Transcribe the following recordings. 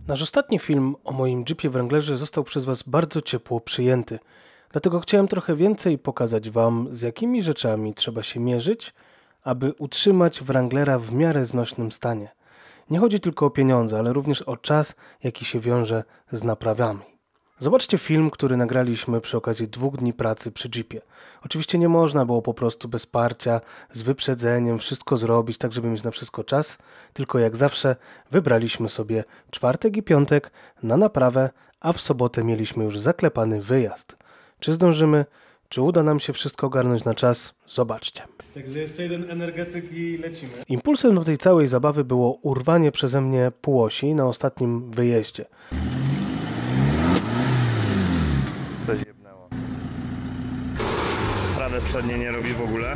Nasz ostatni film o moim Jeepie Wranglerze został przez Was bardzo ciepło przyjęty. Dlatego chciałem trochę więcej pokazać Wam, z jakimi rzeczami trzeba się mierzyć, aby utrzymać Wranglera w miarę znośnym stanie. Nie chodzi tylko o pieniądze, ale również o czas, jaki się wiąże z naprawami. Zobaczcie film, który nagraliśmy przy okazji 2 dni pracy przy Jeepie. Oczywiście nie można było po prostu bez parcia, z wyprzedzeniem wszystko zrobić, tak żeby mieć na wszystko czas, tylko jak zawsze wybraliśmy sobie czwartek i piątek na naprawę, a w sobotę mieliśmy już zaklepany wyjazd. Czy zdążymy? Czy uda nam się wszystko ogarnąć na czas? Zobaczcie. Także jeszcze jeden energetyk i lecimy. Impulsem do tej całej zabawy było urwanie przeze mnie półosi na ostatnim wyjeździe. Coś jebnęło. Prawe przednie nie robi w ogóle.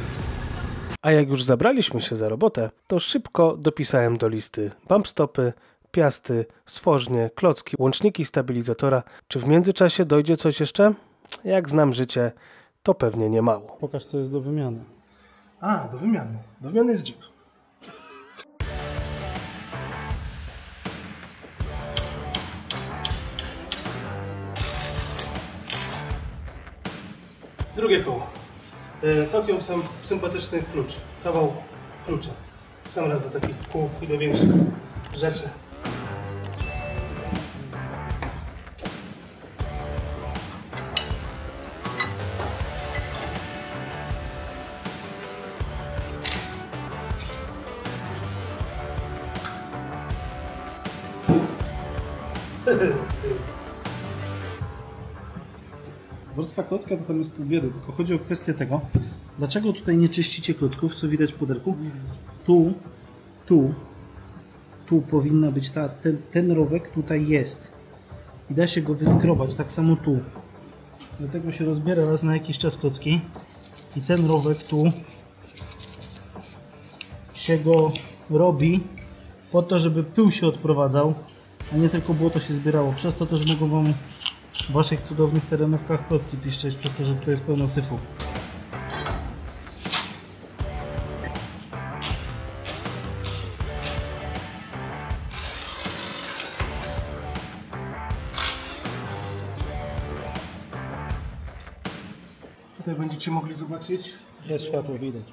A jak już zabraliśmy się za robotę, to szybko dopisałem do listy bump stopy, piasty, stworznie, klocki, łączniki stabilizatora. Czy w międzyczasie dojdzie coś jeszcze? Jak znam życie, to pewnie nie mało. Pokaż, co jest do wymiany. A, do wymiany. Do wymiany jest Jeep. Drugie koło. Całkiem sympatyczny klucz. Kawał klucza. Sam raz do takich kół i do większych rzeczy. Warstwa klocka to tam jest pół biedy, tylko chodzi o kwestię tego, dlaczego tutaj nie czyścicie klocków, co widać w puderku. Tu powinna być ten rowek, tutaj jest. I da się go wyskrobać, tak samo tu. Dlatego się rozbiera raz na jakiś czas klocki. I ten rowek tu się go robi po to, żeby pył się odprowadzał, a nie tylko błoto się zbierało. Przez to też mogą Wam w Waszych cudownych terenówkach klocki piszczeć, przez to, że tu jest pełno syfu. Tutaj będziecie mogli zobaczyć. Jest światło, widać.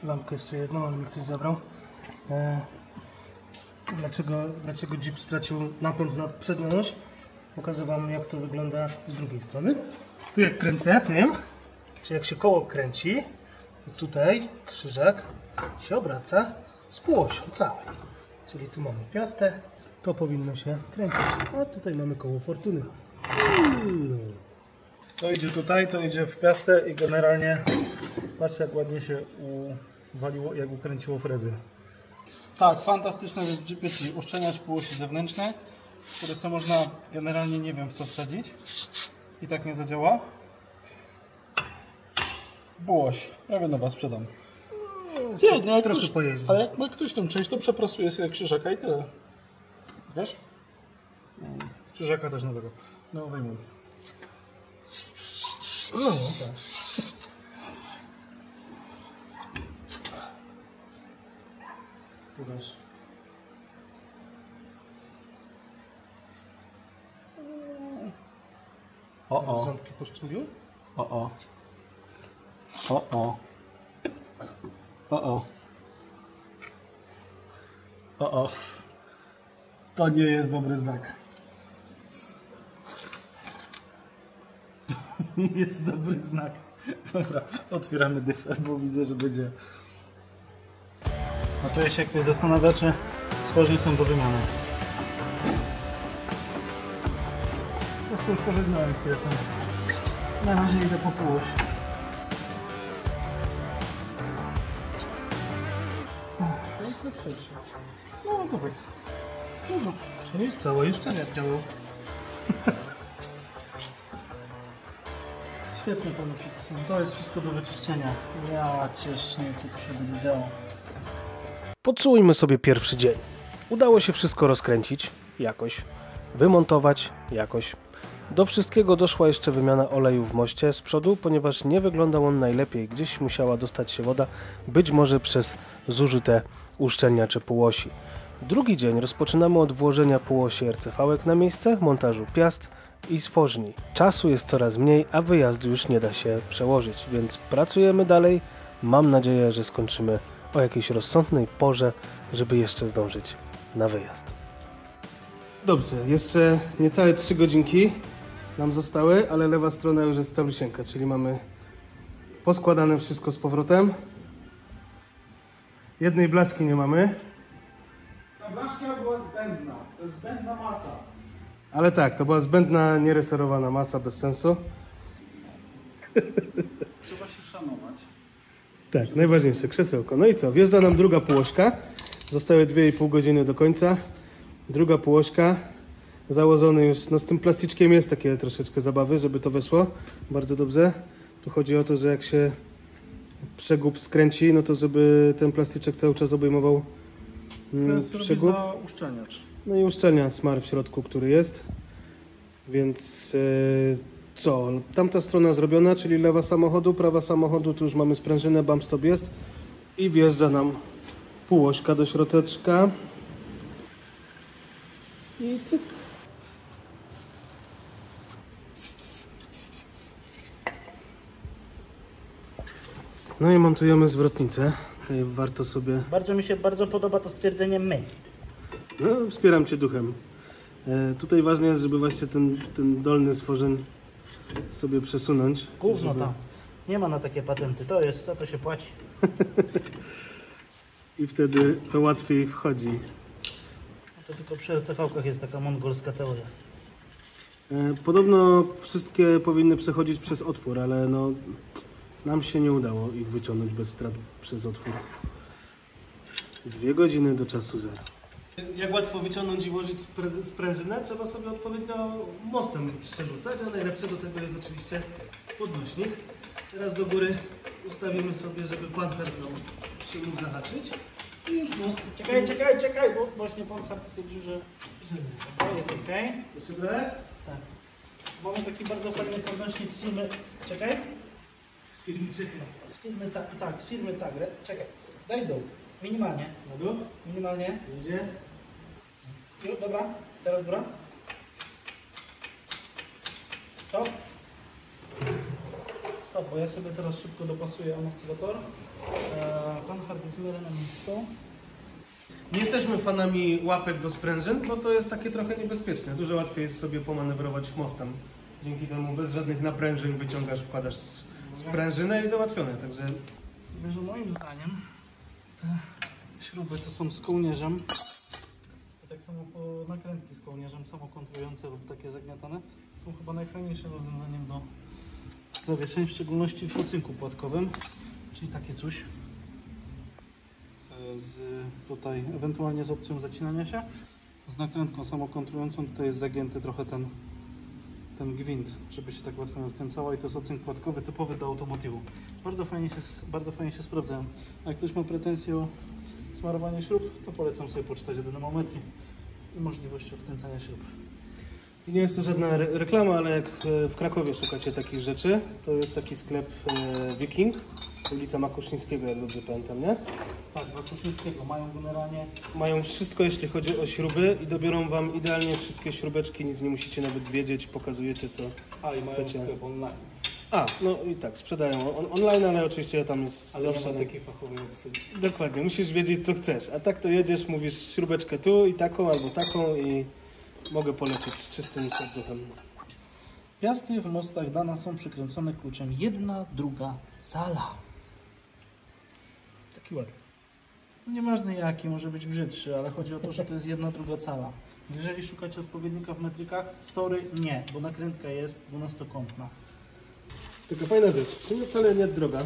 Lampkę jeszcze jedną, ale mi ktoś zabrał. Dlaczego Jeep stracił napęd na przednią oś? Pokażę Wam, jak to wygląda z drugiej strony. Tu jak kręcę tym, czy jak się koło kręci, to tutaj krzyżak się obraca z półosią całej. Czyli tu mamy piastę, to powinno się kręcić, a tutaj mamy koło fortuny. To idzie tutaj, to idzie w piastę i generalnie patrzcie, jak ładnie się uwaliło, jak ukręciło frezy. Tak, fantastyczne jest w Jeepie, czyli uszczelniacz półosi zewnętrzne, które sobie można generalnie nie wiem w co wsadzić i tak nie zadziała. Półoś, prawie nowa sprzedam. Trochę pojeździ. Ale jak ma ktoś tą część, to przeprasuje sobie krzyżaka i tyle. Wiesz? Krzyżaka też nowego. No wyjmuj. No tak. Pokaż. O. Ząbki poszczębiły? O. To nie jest dobry znak. To nie jest dobry znak. Dobra, otwieramy dyfer, bo widzę, że będzie. A tu się ktoś zastanawia, czy stworzeń są do wymiany. Po prostu już pożegnałem chwilę temu. Na razie idę po półoś. No to weź. No, to nie jest całe, jeszcze nie działał. Świetne pomysły to są. To jest wszystko do wyczyszczenia. Ja ciesznie, co tu się będzie działo. Podsumujmy sobie pierwszy dzień. Udało się wszystko rozkręcić, jakoś, wymontować, jakoś. Do wszystkiego doszła jeszcze wymiana oleju w moście z przodu, ponieważ nie wyglądał on najlepiej. Gdzieś musiała dostać się woda, być może przez zużyte uszczelniacze półosi. Drugi dzień rozpoczynamy od włożenia półosi RCV-ek na miejsce, montażu piast i stworzni. Czasu jest coraz mniej, a wyjazdu już nie da się przełożyć, więc pracujemy dalej. Mam nadzieję, że skończymy o jakiejś rozsądnej porze, żeby jeszcze zdążyć na wyjazd. Dobrze, jeszcze niecałe 3 godzinki nam zostały, ale lewa strona już jest calusieńka, czyli mamy poskładane wszystko z powrotem. Jednej blaszki nie mamy. Ta blaszka była zbędna, to jest zbędna masa. Ale tak, to była zbędna, niereserowana masa, bez sensu. Trzeba się szanować. Tak, najważniejsze, krzesełko. No i co, wjeżdża nam druga półośka. Zostały 2,5 godziny do końca. Druga półośka. Założony już, no z tym plasticzkiem jest takie troszeczkę zabawy, żeby to weszło. Bardzo dobrze. Tu chodzi o to, że jak się przegub skręci, no to żeby ten plastyczek cały czas obejmował Teraz robi za uszczelniacz. No i uszczelnia smar w środku, który jest. Więc co? Tamta strona zrobiona, czyli lewa samochodu, prawa samochodu, tu już mamy sprężynę, bump stop jest. I wjeżdża nam półośka do środeczka. I cyk. No i montujemy zwrotnicę. Tutaj warto sobie... Bardzo podoba to stwierdzenie my. No, wspieram Cię duchem. Tutaj ważne jest, żeby właśnie ten dolny stworzeń sobie przesunąć. Gówno żeby... tam. Nie ma na takie patenty. To jest, za to się płaci. I wtedy to łatwiej wchodzi. To tylko przy RCV-kach jest taka mongolska teoria. Podobno wszystkie powinny przechodzić przez otwór, ale no nam się nie udało ich wyciągnąć bez strat przez otwór. 2 godziny do czasu zera. Jak łatwo wyciągnąć i włożyć sprężynę, trzeba sobie odpowiednio mostem przerzucać, a najlepsze do tego jest oczywiście podnośnik. Teraz do góry ustawimy sobie, żeby panhard nam się mógł zahaczyć i już most... Czekaj, bo właśnie panhard stwierdził, że to jest ok. Jeszcze trochę? Tak. Mamy taki bardzo fajny podnośnik z firmy... Czekaj. Z firmy czekaj. Z firmy Tagre. Czekaj. Daj w dół. Minimalnie. Na dół? Minimalnie. Idzie? Dobra, teraz góra. Stop. Stop, bo ja sobie teraz szybko dopasuję amortyzator. Panhard jest w miarę na miejscu. Nie jesteśmy fanami łapek do sprężyn, bo to jest takie trochę niebezpieczne. Dużo łatwiej jest sobie pomanewrować mostem. Dzięki temu bez żadnych naprężeń wyciągasz, wkładasz sprężynę i załatwione. Także Wiesz, że moim zdaniem te śruby, co są z kołnierzem, to tak samo po nakrętki z kołnierzem, samokontrujące lub takie zagniatane, są chyba najfajniejszym rozwiązaniem do zawieszeń, w szczególności w ocynku płatkowym, czyli takie coś. Tutaj ewentualnie z opcją zacinania się. Z nakrętką samokontrującą tutaj jest zagięty trochę ten gwint, żeby się tak łatwo nie odkręcała i to jest ocynk płatkowy typowy do automotywu. Bardzo fajnie się sprawdzają. A jak ktoś ma pretensje o smarowanie śrub, to polecam sobie poczytać o dynamometrii i możliwości odkręcania śrub. i nie jest to żadna reklama, ale jak w Krakowie szukacie takich rzeczy, to jest taki sklep Viking, ulica Makuszyńskiego, jak dobrze pamiętam, nie? Tak, Makuszyńskiego. Mają generalnie... Mają wszystko, jeśli chodzi o śruby i dobiorą Wam idealnie wszystkie śrubeczki, nic nie musicie nawet wiedzieć, pokazujecie co i mają chcecie. sklep online. No i tak, sprzedają online, ale oczywiście tam jest Ale zawsze... nie ma takiej fachowej opcji. Dokładnie, musisz wiedzieć co chcesz, a tak to jedziesz, mówisz śrubeczkę tu i taką albo taką i mogę polecieć z czystym serduchem. Piasty w mostach Dana są przykręcone kluczem 1/2 cala. Taki ładny. No nieważne jaki, może być brzydszy, ale chodzi o to, że to jest 1/2 cala. Jeżeli szukacie odpowiednika w metrykach, sorry, nie, bo nakrętka jest 12-kątna. Taka fajna rzecz, w sumie wcale nie droga.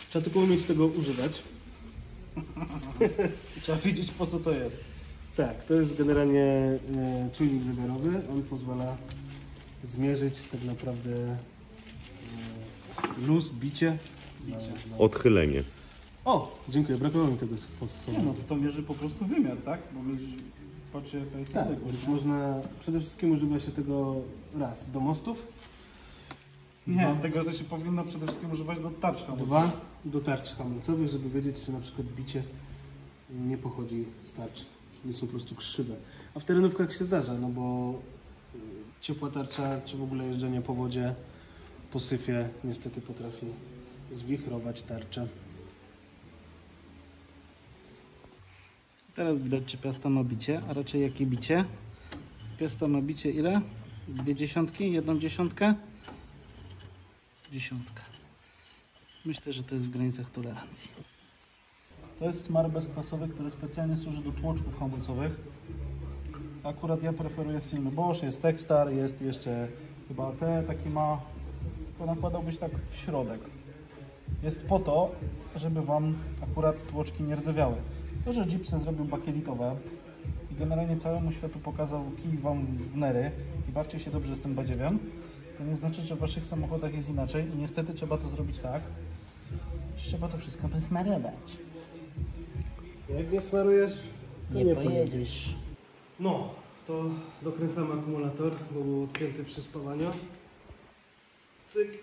Trzeba tylko umieć tego używać. Trzeba wiedzieć, po co to jest. Tak, to jest generalnie czujnik zegarowy. On pozwala zmierzyć tak naprawdę luz, bicie. Odchylenie. O, dziękuję, brakowało mi tego sposobu. Nie no, to mierzy po prostu wymiar, tak? Bo patrzy jaka jest Tak, odległość. więc można, przede wszystkim używa się tego raz do mostów, Nie, tego to się powinno przede wszystkim używać do tarcz hamulcowych. 2 do tarcz hamulcowych, żeby wiedzieć, czy na przykład bicie nie pochodzi z tarczy. One są po prostu krzywe. A w terenówkach się zdarza, no bo ciepła tarcza, czy w ogóle jeżdżenie po wodzie, po syfie niestety potrafi zwichrować tarczę. Teraz widać, czy piasta ma bicie, a raczej jakie bicie. Piasta ma bicie ile? 2 dziesiątki? 1 dziesiątkę? Dziesiątka. Myślę, że to jest w granicach tolerancji. To jest smar bezkwasowy, który specjalnie służy do tłoczków hamulcowych. Akurat ja preferuję z firmy Bosch, jest Techstar, jest jeszcze chyba AT, taki ma, tylko nakładałbyś tak w środek. Jest po to, żeby Wam akurat tłoczki nie rdzewiały. To, że Jeep zrobił bakielitowe i generalnie całemu światu pokazał kij Wam w nery i bawcie się dobrze z tym badziewiem, to nie znaczy, że w Waszych samochodach jest inaczej i niestety trzeba to zrobić tak, że trzeba to wszystko besmarować. Jak nie smarujesz, to Nie pojedziesz. No, to dokręcamy akumulator, bo był odpięty przy spawaniu. Cyk,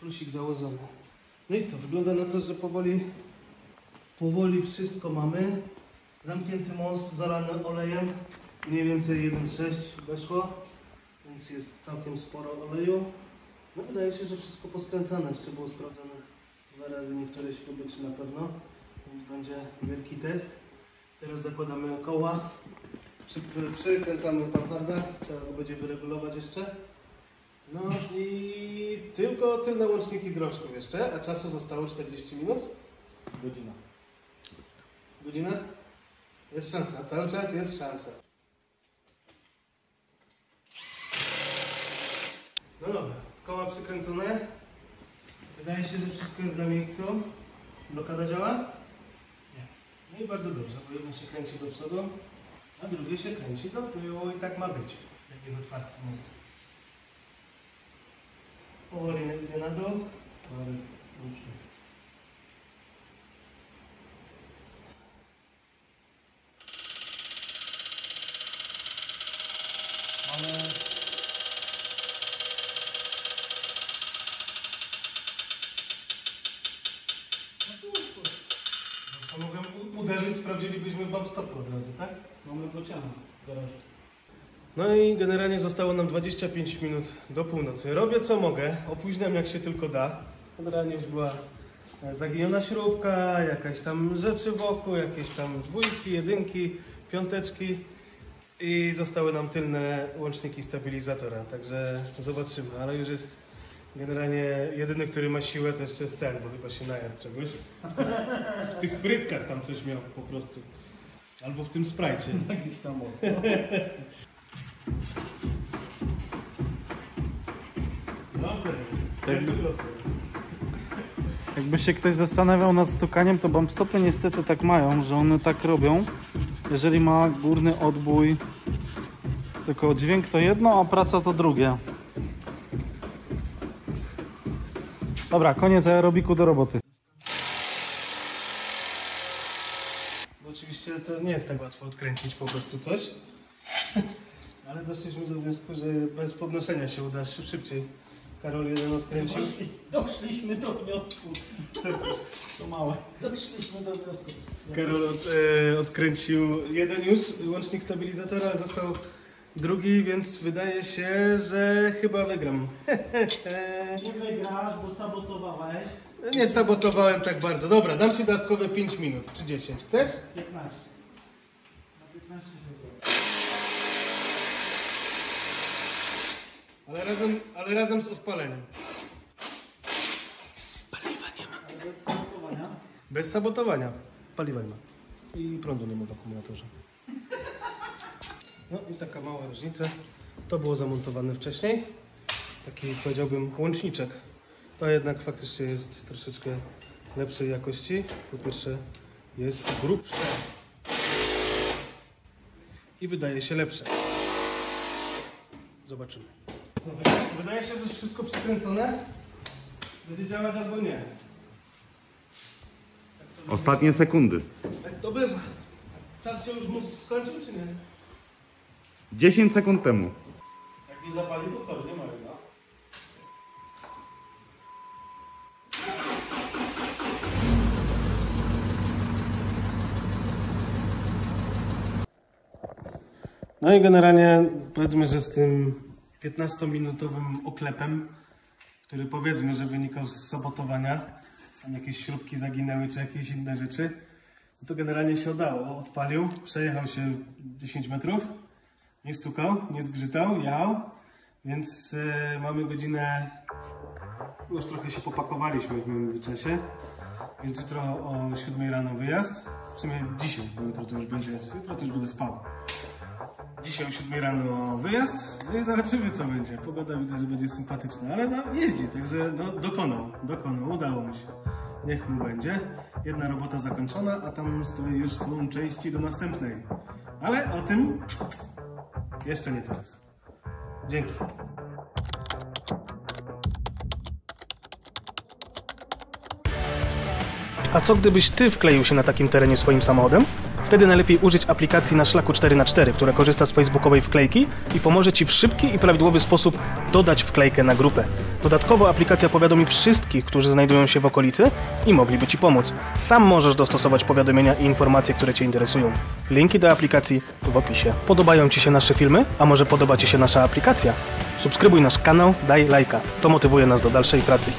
plusik założony. No i co, wygląda na to, że powoli wszystko mamy. Zamknięty most, zalany olejem, mniej więcej 1,6 weszło, więc jest całkiem sporo oleju. No wydaje się, że wszystko poskręcane, jeszcze było sprawdzone 2 razy niektóre śruby, czy na pewno, więc będzie wielki test. Teraz zakładamy koła, przykręcamy panharda, trzeba go będzie wyregulować jeszcze. No i tylko tylne łączniki droczków jeszcze, a czasu zostało 40 minut? Godzina. Godzina? Jest szansa, cały czas jest szansa. No dobra, koła przykręcone. Wydaje się, że wszystko jest na miejscu. Blokada działa? Nie. No i bardzo dobrze, bo jedno się kręci do przodu, a drugie się kręci do tyłu i tak ma być, jak jest otwarty most. Powoli idzie na dół. Mogłem uderzyć, sprawdzilibyśmy bump stopu od razu, tak? Mamy bociana w garażu. No i generalnie zostało nam 25 minut do północy. Robię co mogę, opóźniam jak się tylko da. Generalnie już była zaginiona śrubka, jakaś tam rzeczy wokół, jakieś tam 2, 1, 5 i zostały nam tylne łączniki stabilizatora, także zobaczymy, ale już jest generalnie jedyny, który ma siłę, to jeszcze jest ten, bo chyba się najadł czegoś. W tych frytkach tam coś miał po prostu. Albo w tym sprajcie. Jakiś tam mocno. No serio. Jakby się ktoś zastanawiał nad stukaniem, to bump stopy niestety tak mają, że one tak robią. Jeżeli ma górny odbój, tylko dźwięk to jedno, a praca to drugie. Dobra, koniec aerobiku, do roboty. Bo oczywiście to nie jest tak łatwo odkręcić po prostu coś. Ale doszliśmy do wniosku, że bez podnoszenia się uda szybciej. Karol jeden odkręcił. Doszliśmy do wniosku. To małe. Doszliśmy do wniosku. Karol odkręcił jeden już łącznik stabilizatora, został drugi, więc wydaje się, że chyba wygram. Nie wygrasz, bo sabotowałeś. Nie sabotowałem tak bardzo. Dobra, dam Ci dodatkowe 5 minut czy 10. Chcesz? 15. Na 15 się zgadza. Ale razem z odpaleniem. Ale bez sabotowania. Bez sabotowania. Paliwa nie ma. I prądu nie ma w akumulatorze. No i taka mała różnica. To było zamontowane wcześniej. Taki, powiedziałbym, łączniczek. To jednak faktycznie jest troszeczkę lepszej jakości. Po pierwsze jest grubsze. I wydaje się lepsze. Zobaczymy. Co, wydaje się, że jest wszystko przykręcone. Będzie działać albo nie. Ostatnie sekundy. Tak to bywa. Czas się już skończył, czy nie? 10 sekund temu. Jak nie zapali, to stary, nie ma jedna. No i generalnie powiedzmy, że z tym 15-minutowym oklepem, który powiedzmy, że wynikał z sabotowania, tam jakieś śrubki zaginęły czy jakieś inne rzeczy, to generalnie się udało. Odpalił, przejechał się 10 metrów, nie stukał, nie zgrzytał, jał, więc mamy godzinę, już trochę się popakowaliśmy w międzyczasie, więc jutro o 7 rano wyjazd, w sumie dzisiaj, bo jutro to już będę spał. Dzisiaj o 7 rano wyjazd, no i zobaczymy co będzie. Pogoda widzę, że będzie sympatyczna, ale no jeździ, także no dokonał, udało mu się. Niech mu będzie. Jedna robota zakończona, a tam z której już są części do następnej. Ale o tym jeszcze nie teraz. Dzięki. A co gdybyś ty wkleił się na takim terenie swoim samochodem? Wtedy najlepiej użyć aplikacji na szlaku 4x4, która korzysta z facebookowej wklejki i pomoże ci w szybki i prawidłowy sposób dodać wklejkę na grupę. Dodatkowo aplikacja powiadomi wszystkich, którzy znajdują się w okolicy i mogliby ci pomóc. Sam możesz dostosować powiadomienia i informacje, które cię interesują. Linki do aplikacji w opisie. Podobają ci się nasze filmy? A może podoba ci się nasza aplikacja? Subskrybuj nasz kanał, daj lajka. To motywuje nas do dalszej pracy.